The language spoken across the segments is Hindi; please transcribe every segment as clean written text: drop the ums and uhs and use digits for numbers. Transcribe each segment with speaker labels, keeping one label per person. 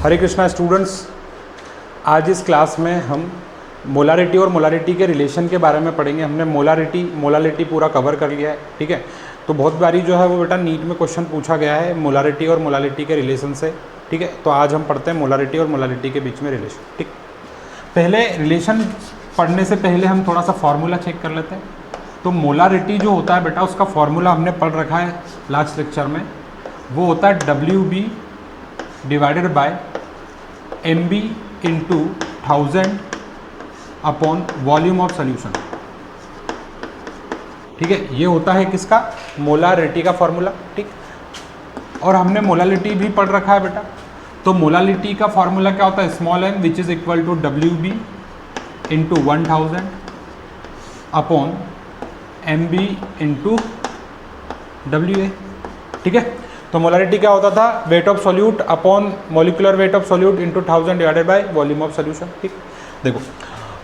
Speaker 1: हरे कृष्णा स्टूडेंट्स, आज इस क्लास में हम मोलारिटी और मोलारिटी के रिलेशन के बारे में पढ़ेंगे। हमने मोलालिटी पूरा कवर कर लिया है, ठीक है। तो बहुत बारी जो है वो बेटा नीट में क्वेश्चन पूछा गया है मोलारिटी और मोलालिटी के रिलेशन से, ठीक है। तो आज हम पढ़ते हैं मोलारिटी और मोलालिटी के बीच में रिलेशन, ठीक। पहले रिलेशन पढ़ने से पहले हम थोड़ा सा फार्मूला चेक कर लेते हैं। तो मोलारिटी जो होता है बेटा, उसका फार्मूला हमने पढ़ रखा है लास्ट लेक्चर में। वो होता है WB divided by MB into 1000 upon volume of solution, ठीक है। ये होता है किसका? मोलारिटी का फार्मूला, ठीक। और हमने मोलालिटी भी पढ़ रखा है बेटा। तो मोलालिटी का फार्मूला क्या होता है? Small m which is equal to WB into 1000 upon MB into WA, ठीक है। तो मोलारिटी क्या होता था? Weight of solute upon molecular weight of solute into 1000 divided by volume of solution, ठीक। देखो,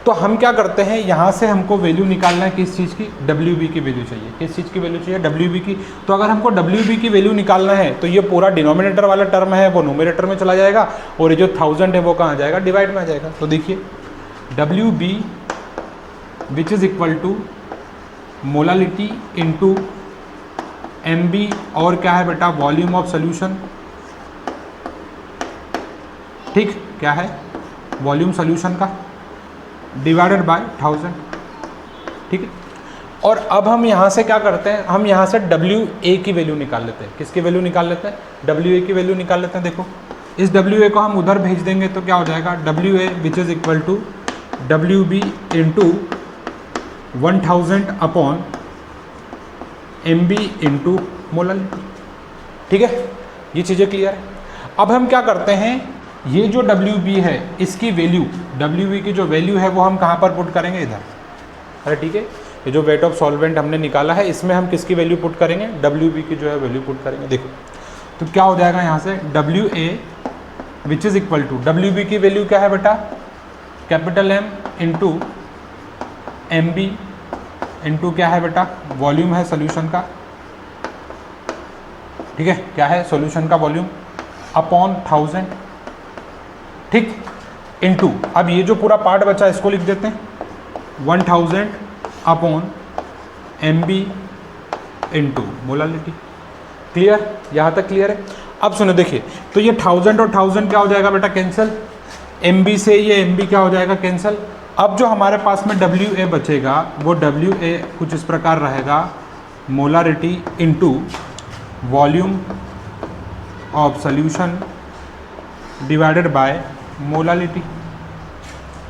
Speaker 1: तो हम क्या करते हैं, यहाँ से हमको वैल्यू निकालना है किस चीज़ की? WB की वैल्यू चाहिए। किस चीज़ की वैल्यू चाहिए? WB की। तो अगर हमको WB की वैल्यू निकालना है तो ये पूरा डिनोमिनेटर वाला टर्म है वो न्यूमरेटर में चला जाएगा और ये जो 1000 है वो कहाँ आ जाएगा? डिवाइड में आ जाएगा। तो देखिए WB which is equal to molality into MB और क्या है बेटा? वॉल्यूम ऑफ सोल्यूशन, ठीक। क्या है? वॉल्यूम सोल्यूशन का डिवाइडेड बाय 1000, ठीक है। और अब हम यहाँ से क्या करते हैं, हम यहाँ से WA की वैल्यू निकाल लेते हैं। किसकी वैल्यू निकाल लेते हैं? WA की वैल्यू निकाल लेते हैं। देखो, इस WA को हम उधर भेज देंगे तो क्या हो जाएगा? WA which is equal to WB into 1000 upon MB into molality, ठीक है। ये चीज़ें क्लियर है। अब हम क्या करते हैं, ये जो WB है इसकी वैल्यू, WB की जो वैल्यू है वो हम कहाँ पर पुट करेंगे? इधर। अरे ठीक है, ये जो वेट ऑफ सॉल्वेंट हमने निकाला है इसमें हम किसकी वैल्यू पुट करेंगे? WB की जो है वैल्यू पुट करेंगे। देखो तो क्या हो जाएगा यहाँ से? WA which is equal to WB की वैल्यू क्या है बेटा? Capital M into MB into क्या है बेटा? वॉल्यूम है सोल्यूशन का, ठीक है। क्या है? सॉल्यूशन का वॉल्यूम अपॉन 1000, ठीक। इनटू, अब ये जो पूरा पार्ट बचा इसको लिख देते हैं 1000 upon MB into molality. Clear? यहाँ तक क्लियर है? अब सुनो, देखिए, तो ये 1000 और 1000 क्या हो जाएगा बेटा? कैंसिल। MB से ये MB क्या हो जाएगा? कैंसिल। अब जो हमारे पास में WA बचेगा वो WA कुछ इस प्रकार रहेगा, molarity into volume of solution divided bye molality,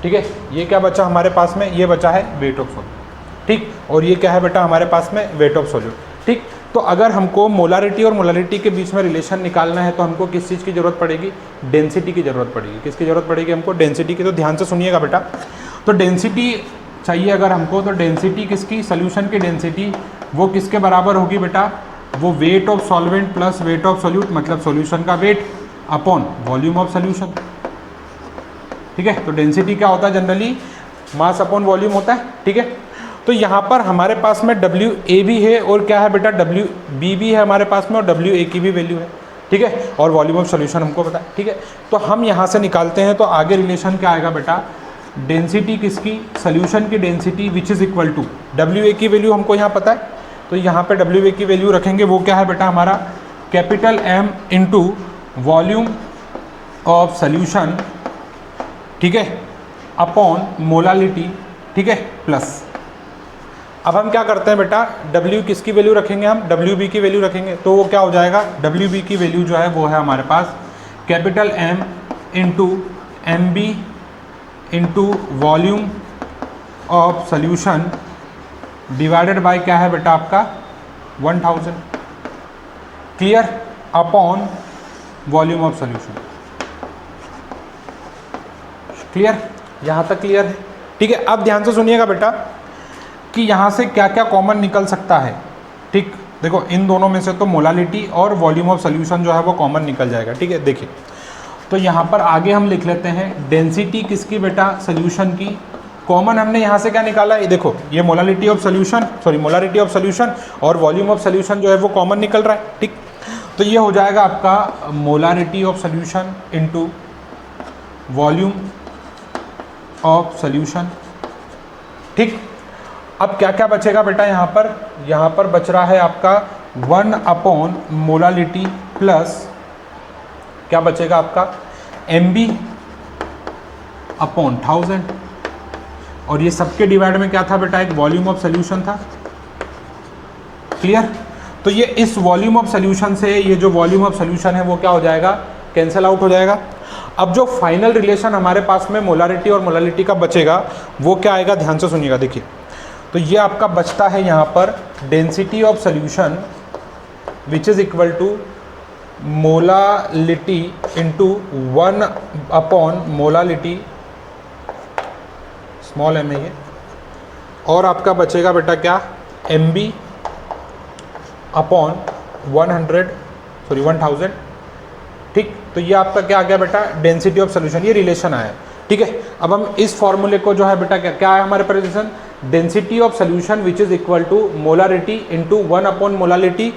Speaker 1: ठीक है। ये क्या बचा हमारे पास में? ये बचा है वेट ऑफ सॉल्यूट, ठीक। और ये क्या है बेटा हमारे पास में? वेट ऑफ सॉल्यूट, ठीक। तो अगर हमको मोलारिटी और मोलालिटी के बीच में रिलेशन निकालना है तो हमको किस चीज़ की ज़रूरत पड़ेगी? डेंसिटी की ज़रूरत पड़ेगी। किसकी ज़रूरत पड़ेगी हमको? डेंसिटी की। तो ध्यान से सुनिएगा बेटा। तो डेंसिटी चाहिए अगर हमको, तो डेंसिटी किसकी? सोल्यूशन की डेंसिटी वो किसके बराबर होगी बेटा? वो weight of solvent plus weight of solute, मतलब सॉल्यूशन का weight upon volume of solution, ठीक है। तो डेंसिटी क्या होता है? जनरली मास अपॉन वॉल्यूम होता है, ठीक है। तो यहाँ पर हमारे पास में WA भी है और क्या है बेटा? WB भी है हमारे पास में और WA की भी वैल्यू है, ठीक है। और वॉल्यूम ऑफ सोल्यूशन हमको पता है, ठीक है। तो हम यहाँ से निकालते हैं तो आगे रिलेशन क्या आएगा बेटा? डेंसिटी किसकी? सोल्यूशन की density which is equal to WA की वैल्यू हमको यहाँ पता है, तो यहाँ पे WA की वैल्यू रखेंगे। वो क्या है बेटा हमारा? Capital M into volume of solution, ठीक है, अपॉन मोलालिटी, ठीक है, प्लस। अब हम क्या करते हैं बेटा? W किसकी वैल्यू रखेंगे? हम WB की वैल्यू रखेंगे। तो वो क्या हो जाएगा? WB की वैल्यू जो है वो है हमारे पास capital M into MB into volume of solution divided by क्या है बेटा आपका? 1000, clear, upon volume of solution. Clear? यहाँ तक क्लियर है, ठीक है। अब ध्यान से सुनिएगा बेटा कि यहाँ से क्या क्या कॉमन निकल सकता है, ठीक। देखो, इन दोनों में से तो मोलालिटी और वॉल्यूम ऑफ सोल्यूशन जो है वो कॉमन निकल जाएगा, ठीक है। देखिए, तो यहाँ पर आगे हम लिख लेते हैं डेंसिटी किसकी बेटा? सोल्यूशन की। कॉमन हमने यहाँ से क्या निकाला है? देखो, ये मोलारिटी ऑफ सोल्यूशन और वॉल्यूम ऑफ सोल्यूशन जो है वो कॉमन निकल रहा है, ठीक। तो ये हो जाएगा आपका molarity of solution into volume of solution. ठीक, अब क्या क्या बचेगा बेटा यहाँ पर बच रहा है आपका 1 अपॉन मोलालिटी प्लस क्या बचेगा आपका MB अपॉन 1000, और ये सबके डिवाइड में क्या था बेटा, एक वॉल्यूम ऑफ सॉल्यूशन था। क्लियर? तो ये इस वॉल्यूम ऑफ सॉल्यूशन से ये जो वॉल्यूम ऑफ सॉल्यूशन है वो क्या हो जाएगा, कैंसिल आउट हो जाएगा। अब जो फाइनल रिलेशन हमारे पास में मोलारिटी और मोलालिटी का बचेगा वो क्या आएगा, ध्यान से सुनिएगा। देखिए, तो ये आपका बचता है यहाँ पर density of solution which is equal to molality into 1 upon molality, small m है ये, और आपका बचेगा बेटा क्या, MB अपॉन 1000। ठीक, तो ये आपका क्या आ गया बेटा, डेंसिटी ऑफ सॉल्यूशन, ये रिलेशन आया। ठीक है, अब हम इस फॉर्मूले को जो है बेटा क्या है हमारे पास relation, density of solution which is equal to molarity into 1 upon molality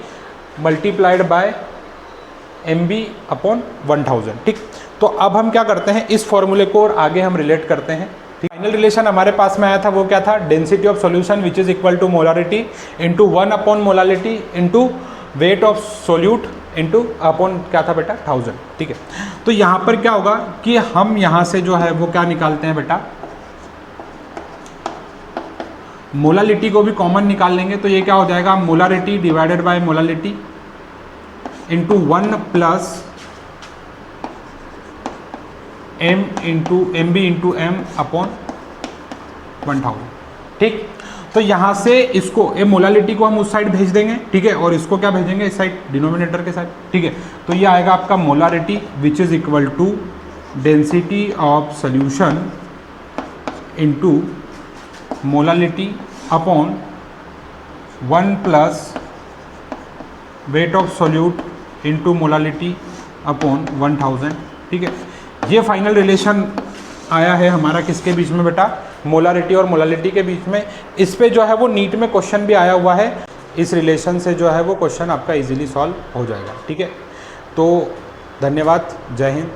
Speaker 1: multiplied by MB upon 1000। ठीक, तो अब हम क्या करते हैं, इस फॉर्मूले को और आगे हम रिलेट करते हैं। फाइनल रिलेशन हमारे पास में आया था वो क्या था, density of solution which is equal to molarity into 1 upon molality into weight of solute into upon क्या था बेटा 1000। ठीक है, तो यहाँ पर क्या होगा कि हम यहाँ से जो है वो क्या निकालते हैं बेटा, मोलालिटी को भी कॉमन निकाल लेंगे, तो ये क्या हो जाएगा, molarity divided by molality into 1 plus MB into M upon 1000। ठीक, तो यहाँ से इसको ये मोलालिटी को हम उस साइड भेज देंगे। ठीक है, और इसको क्या भेजेंगे, इस साइड डिनोमिनेटर के साइड। ठीक है, तो ये आएगा आपका molarity which is equal to density of solution into molality upon 1 plus weight of solute into molality upon 1000। ठीक है, ये फाइनल रिलेशन आया है हमारा किसके बीच में बेटा, मोलारिटी और मोलालिटी के बीच में। इस पे जो है वो नीट में क्वेश्चन भी आया हुआ है, इस रिलेशन से जो है वो क्वेश्चन आपका इजीली सॉल्व हो जाएगा। ठीक है, तो धन्यवाद, जय हिंद।